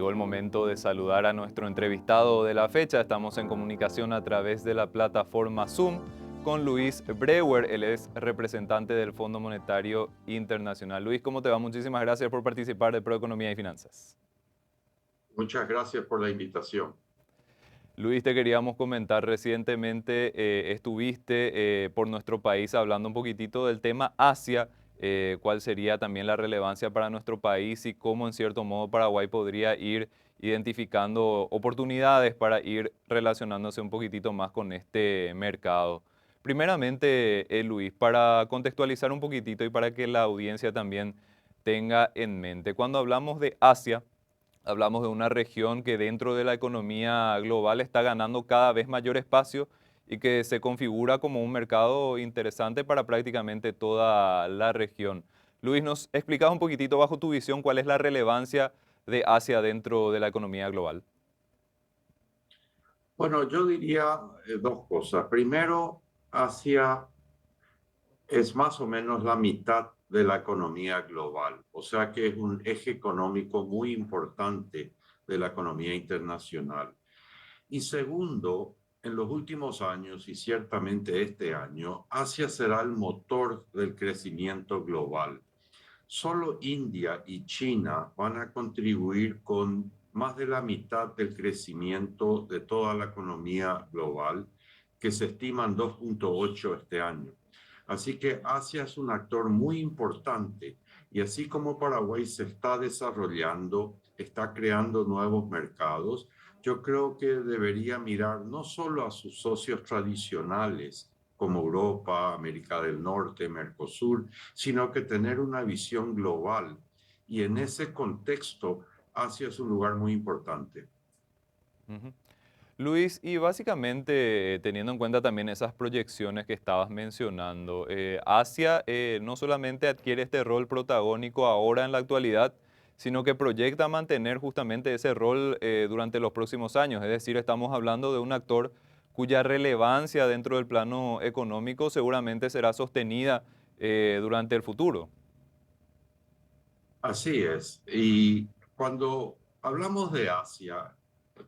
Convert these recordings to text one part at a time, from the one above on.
Llegó el momento de saludar a nuestro entrevistado de la fecha. Estamos en comunicación a través de la plataforma Zoom con Luis Breuer. Él es representante del Fondo Monetario Internacional. Luis, ¿cómo te va? Muchísimas gracias por participar de Proeconomía y Finanzas. Muchas gracias por la invitación. Luis, te queríamos comentar recientemente, estuviste por nuestro país hablando un poquitito del tema Asia, cuál sería también la relevancia para nuestro país y cómo en cierto modo Paraguay podría ir identificando oportunidades para ir relacionándose un poquitito más con este mercado. Primeramente, Luis, para contextualizar un poquitito y para que la audiencia también tenga en mente, cuando hablamos de Asia, hablamos de una región que dentro de la economía global está ganando cada vez mayor espacio y que se configura como un mercado interesante para prácticamente toda la región. Luis, ¿nos explicas un poquitito bajo tu visión cuál es la relevancia de Asia dentro de la economía global? Bueno, yo diría dos cosas. Primero, Asia es más o menos la mitad de la economía global, o sea que es un eje económico muy importante de la economía internacional. Y segundo, en los últimos años y ciertamente este año, Asia será el motor del crecimiento global. Solo India y China van a contribuir con más de la mitad del crecimiento de toda la economía global, que se estima en 2,8 este año. Así que Asia es un actor muy importante y así como Paraguay se está desarrollando, está creando nuevos mercados, yo creo que debería mirar no solo a sus socios tradicionales como Europa, América del Norte, Mercosur, sino que tener una visión global. Y en ese contexto, Asia es un lugar muy importante. Ujú. Luis, y básicamente teniendo en cuenta también esas proyecciones que estabas mencionando, Asia no solamente adquiere este rol protagónico ahora en la actualidad, sino que proyecta mantener justamente ese rol durante los próximos años. Es decir, estamos hablando de un actor cuya relevancia dentro del plano económico seguramente será sostenida durante el futuro. Así es. Y cuando hablamos de Asia,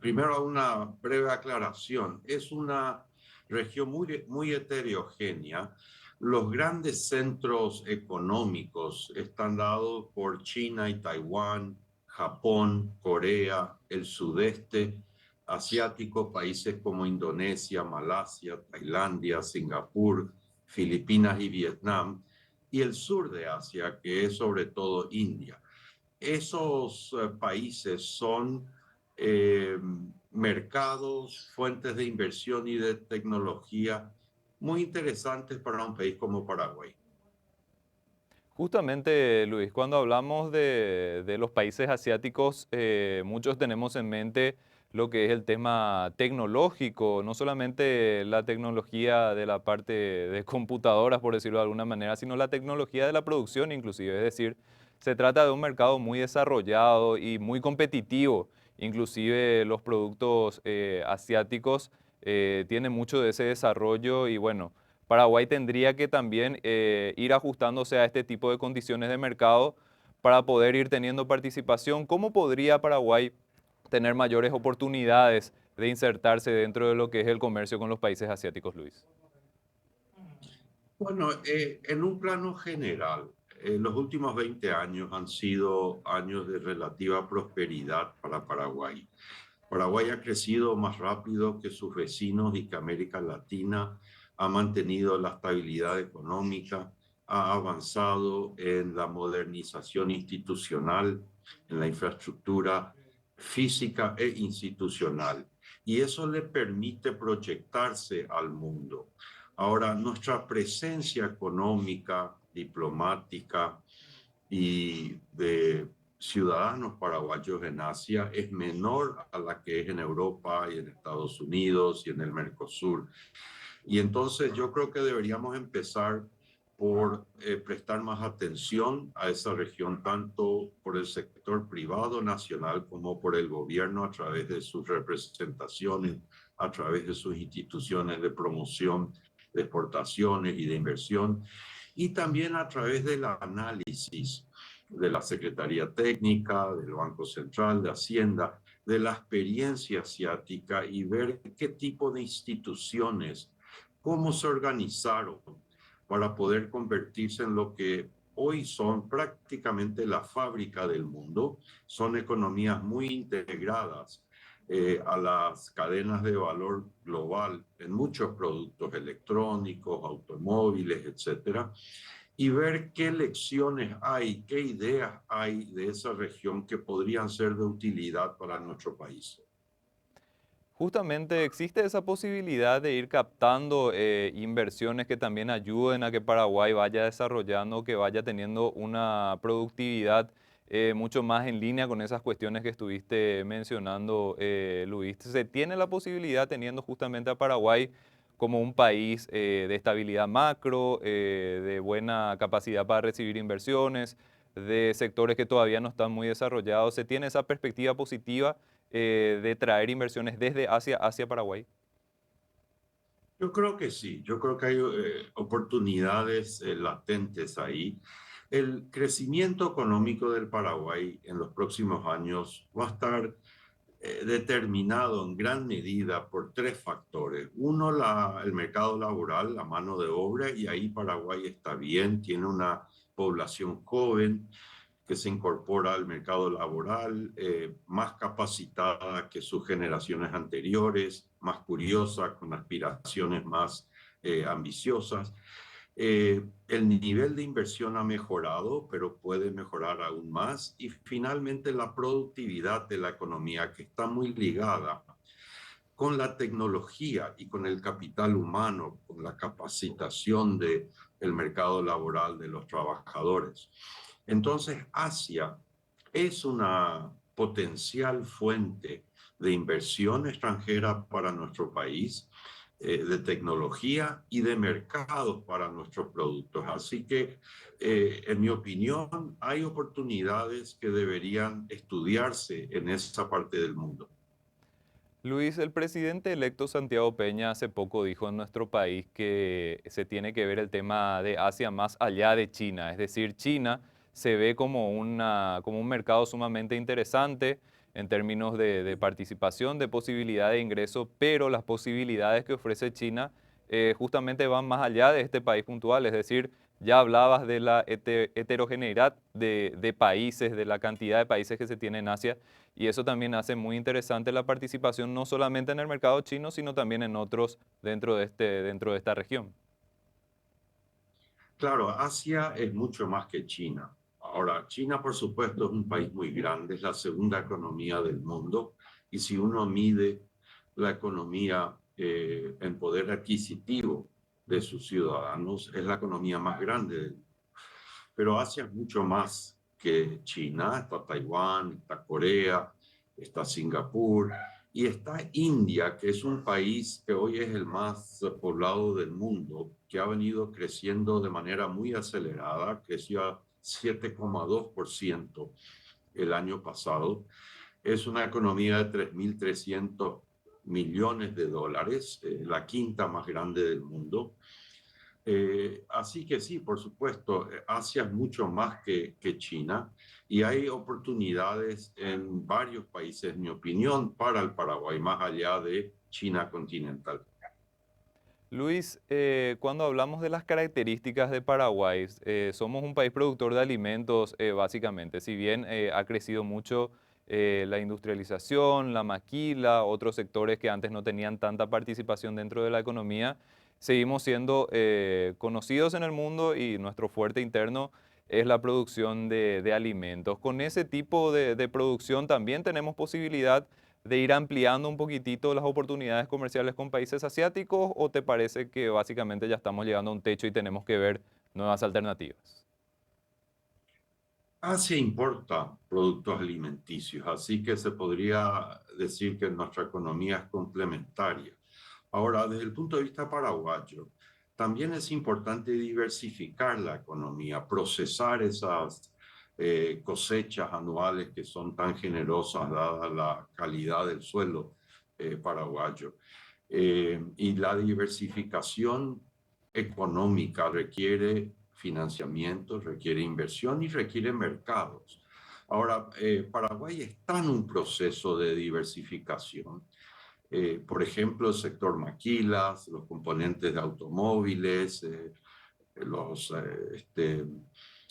primero una breve aclaración. Es una región muy heterogénea. Los grandes centros económicos están dados por China y Taiwán, Japón, Corea, el sudeste asiático, países como Indonesia, Malasia, Tailandia, Singapur, Filipinas y Vietnam, y el sur de Asia, que es sobre todo India. Esos países son eh, mercados, fuentes de inversión y de tecnología muy interesantes para un país como Paraguay. Justamente, Luis, cuando hablamos de los países asiáticos, muchos tenemos en mente lo que es el tema tecnológico, no solamente la tecnología de la parte de computadoras, por decirlo de alguna manera, sino la tecnología de la producción inclusive. Es decir, se trata de un mercado muy desarrollado y muy competitivo. Inclusive los productos asiáticos tienen mucho de ese desarrollo y bueno. Paraguay tendría que también ir ajustándose a este tipo de condiciones de mercado para poder ir teniendo participación. ¿Cómo podría Paraguay tener mayores oportunidades de insertarse dentro de lo que es el comercio con los países asiáticos, Luis? Bueno, en un plano general, los últimos 20 años han sido años de relativa prosperidad para Paraguay. Paraguay ha crecido más rápido que sus vecinos y que América Latina, ha mantenido la estabilidad económica, ha avanzado en la modernización institucional, en la infraestructura física e institucional. Y eso le permite proyectarse al mundo. Ahora, nuestra presencia económica, diplomática y de ciudadanos paraguayos en Asia es menor a la que es en Europa y en Estados Unidos y en el Mercosur. Y entonces yo creo que deberíamos empezar por prestar más atención a esa región, tanto por el sector privado nacional como por el gobierno a través de sus representaciones, a través de sus instituciones de promoción de exportaciones y de inversión, y también a través del análisis de la Secretaría Técnica, del Banco Central, de Hacienda, de la experiencia asiática y ver qué tipo de instituciones, cómo se organizaron para poder convertirse en lo que hoy son prácticamente la fábrica del mundo. Son economías muy integradas a las cadenas de valor global en muchos productos electrónicos, automóviles, etcétera, y ver qué lecciones hay, qué ideas hay de esa región que podrían ser de utilidad para nuestro país. Justamente existe esa posibilidad de ir captando inversiones que también ayuden a que Paraguay vaya desarrollando, que vaya teniendo una productividad mucho más en línea con esas cuestiones que estuviste mencionando, Luis. Se tiene la posibilidad teniendo justamente a Paraguay como un país de estabilidad macro, de buena capacidad para recibir inversiones, de sectores que todavía no están muy desarrollados. Se tiene esa perspectiva positiva de traer inversiones desde Asia hacia Paraguay? Yo creo que sí, yo creo que hay oportunidades latentes ahí. El crecimiento económico del Paraguay en los próximos años va a estar determinado en gran medida por tres factores. Uno, el mercado laboral, la mano de obra, y ahí Paraguay está bien, tiene una población joven que se incorpora al mercado laboral, más capacitada que sus generaciones anteriores, más curiosa, con aspiraciones más ambiciosas. El nivel de inversión ha mejorado, pero puede mejorar aún más. Y finalmente la productividad de la economía, que está muy ligada con la tecnología y con el capital humano, con la capacitación del mercado laboral de los trabajadores. Entonces, Asia es una potencial fuente de inversión extranjera para nuestro país, de tecnología y de mercados para nuestros productos. Así que, en mi opinión, hay oportunidades que deberían estudiarse en esa parte del mundo. Luis, el presidente electo Santiago Peña hace poco dijo en nuestro país que se tiene que ver el tema de Asia más allá de China. Es decir, China se ve como, como un mercado sumamente interesante en términos de participación, de posibilidad de ingreso, pero las posibilidades que ofrece China justamente van más allá de este país puntual. Es decir, ya hablabas de la heterogeneidad de países, de la cantidad de países que se tiene en Asia. Y eso también hace muy interesante la participación no solamente en el mercado chino, sino también en otros dentro de esta región. Claro, Asia es mucho más que China. Ahora, China, por supuesto, es un país muy grande, es la segunda economía del mundo, y si uno mide la economía en poder adquisitivo de sus ciudadanos, es la economía más grande del mundo. Pero Asia es mucho más que China. Está Taiwán, está Corea, está Singapur y está India, que es un país que hoy es el más poblado del mundo, que ha venido creciendo de manera muy acelerada, creció a 7,2% el año pasado. Es una economía de 3.300 millones de dólares, la quinta más grande del mundo. Así que sí, por supuesto, Asia es mucho más que China y hay oportunidades en varios países, en mi opinión, para el Paraguay, más allá de China continental. Luis, cuando hablamos de las características de Paraguay, somos un país productor de alimentos básicamente. Si bien ha crecido mucho la industrialización, la maquila, otros sectores que antes no tenían tanta participación dentro de la economía, seguimos siendo conocidos en el mundo y nuestro fuerte interno es la producción de alimentos. Con ese tipo de producción también tenemos posibilidad de ir ampliando un poquitito las oportunidades comerciales con países asiáticos, o te parece que básicamente ya estamos llegando a un techo y tenemos que ver nuevas alternativas? Asia importa productos alimenticios, así que se podría decir que nuestra economía es complementaria. Ahora, desde el punto de vista paraguayo, también es importante diversificar la economía, procesar esas cosechas anuales que son tan generosas dada la calidad del suelo paraguayo. Y la diversificación económica requiere financiamiento, requiere inversión y requiere mercados. Ahora, Paraguay está en un proceso de diversificación. Por ejemplo, el sector maquilas, los componentes de automóviles,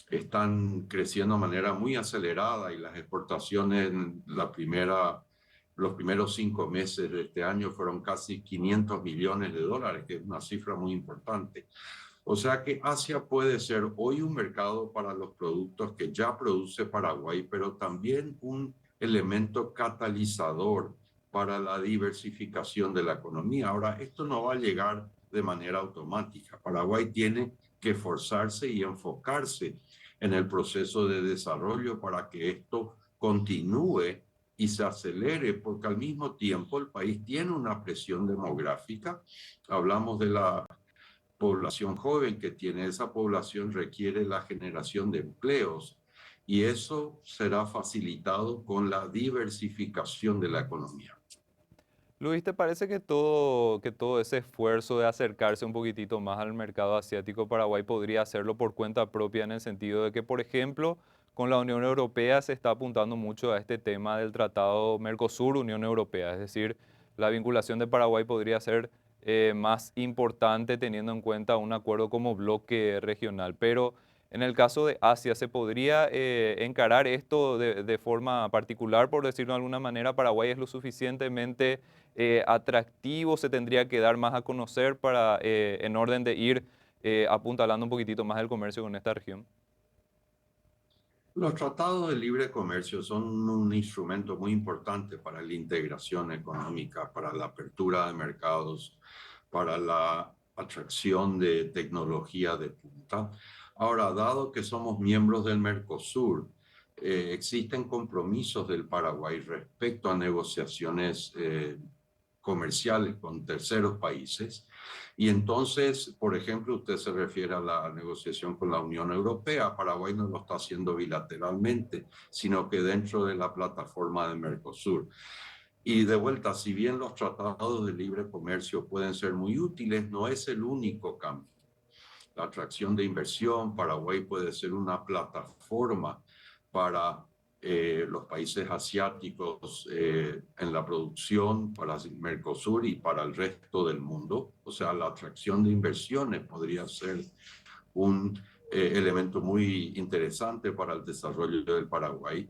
están creciendo de manera muy acelerada y las exportaciones en los primeros 5 meses de este año fueron casi 500 millones de dólares, que es una cifra muy importante. O sea que Asia puede ser hoy un mercado para los productos que ya produce Paraguay, pero también un elemento catalizador para la diversificación de la economía. Ahora, esto no va a llegar de manera automática. Paraguay tiene que esforzarse y enfocarse en el proceso de desarrollo para que esto continúe y se acelere, porque al mismo tiempo el país tiene una presión demográfica. Hablamos de la población joven que tiene, esa población requiere la generación de empleos y eso será facilitado con la diversificación de la economía. Luis, ¿te parece que todo ese esfuerzo de acercarse un poquitito más al mercado asiático, Paraguay podría hacerlo por cuenta propia en el sentido de que, por ejemplo, con la Unión Europea se está apuntando mucho a este tema del tratado Mercosur-Unión Europea? Es decir, la vinculación de Paraguay podría ser más importante teniendo en cuenta un acuerdo como bloque regional. Pero en el caso de Asia, ¿se podría encarar esto de forma particular, por decirlo de alguna manera? ¿Paraguay es lo suficientemente atractivo, se tendría que dar más a conocer para, en orden de ir apuntalando un poquitito más el comercio con esta región? Los tratados de libre comercio son un instrumento muy importante para la integración económica, para la apertura de mercados, para la atracción de tecnología de punta. Ahora, dado que somos miembros del Mercosur, existen compromisos del Paraguay respecto a negociaciones comerciales con terceros países. Y entonces, por ejemplo, usted se refiere a la negociación con la Unión Europea. Paraguay no lo está haciendo bilateralmente, sino que dentro de la plataforma de Mercosur. Y de vuelta, si bien los tratados de libre comercio pueden ser muy útiles, no es el único cambio. La atracción de inversión, Paraguay puede ser una plataforma para los países asiáticos en la producción, para Mercosur y para el resto del mundo. O sea, la atracción de inversiones podría ser un elemento muy interesante para el desarrollo del Paraguay.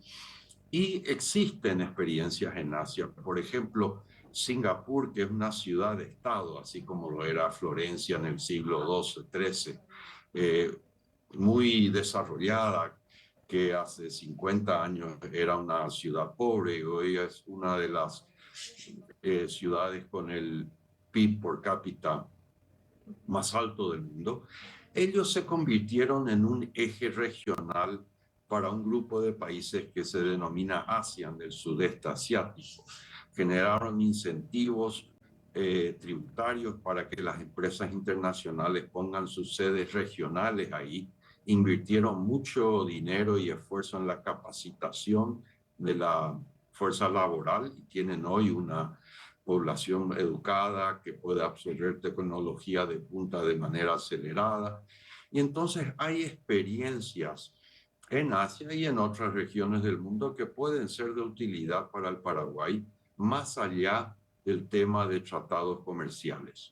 Y existen experiencias en Asia, por ejemplo, Singapur, que es una ciudad-estado, así como lo era Florencia en el siglo XII, XIII, muy desarrollada, que hace 50 años era una ciudad pobre, hoy es una de las ciudades con el PIB por cápita más alto del mundo. Ellos se convirtieron en un eje regional para un grupo de países que se denomina ASEAN, del sudeste asiático. Generaron incentivos tributarios para que las empresas internacionales pongan sus sedes regionales ahí. Invirtieron mucho dinero y esfuerzo en la capacitación de la fuerza laboral y tienen hoy una población educada que puede absorber tecnología de punta de manera acelerada. Y entonces hay experiencias en Asia y en otras regiones del mundo que pueden ser de utilidad para el Paraguay, más allá del tema de tratados comerciales.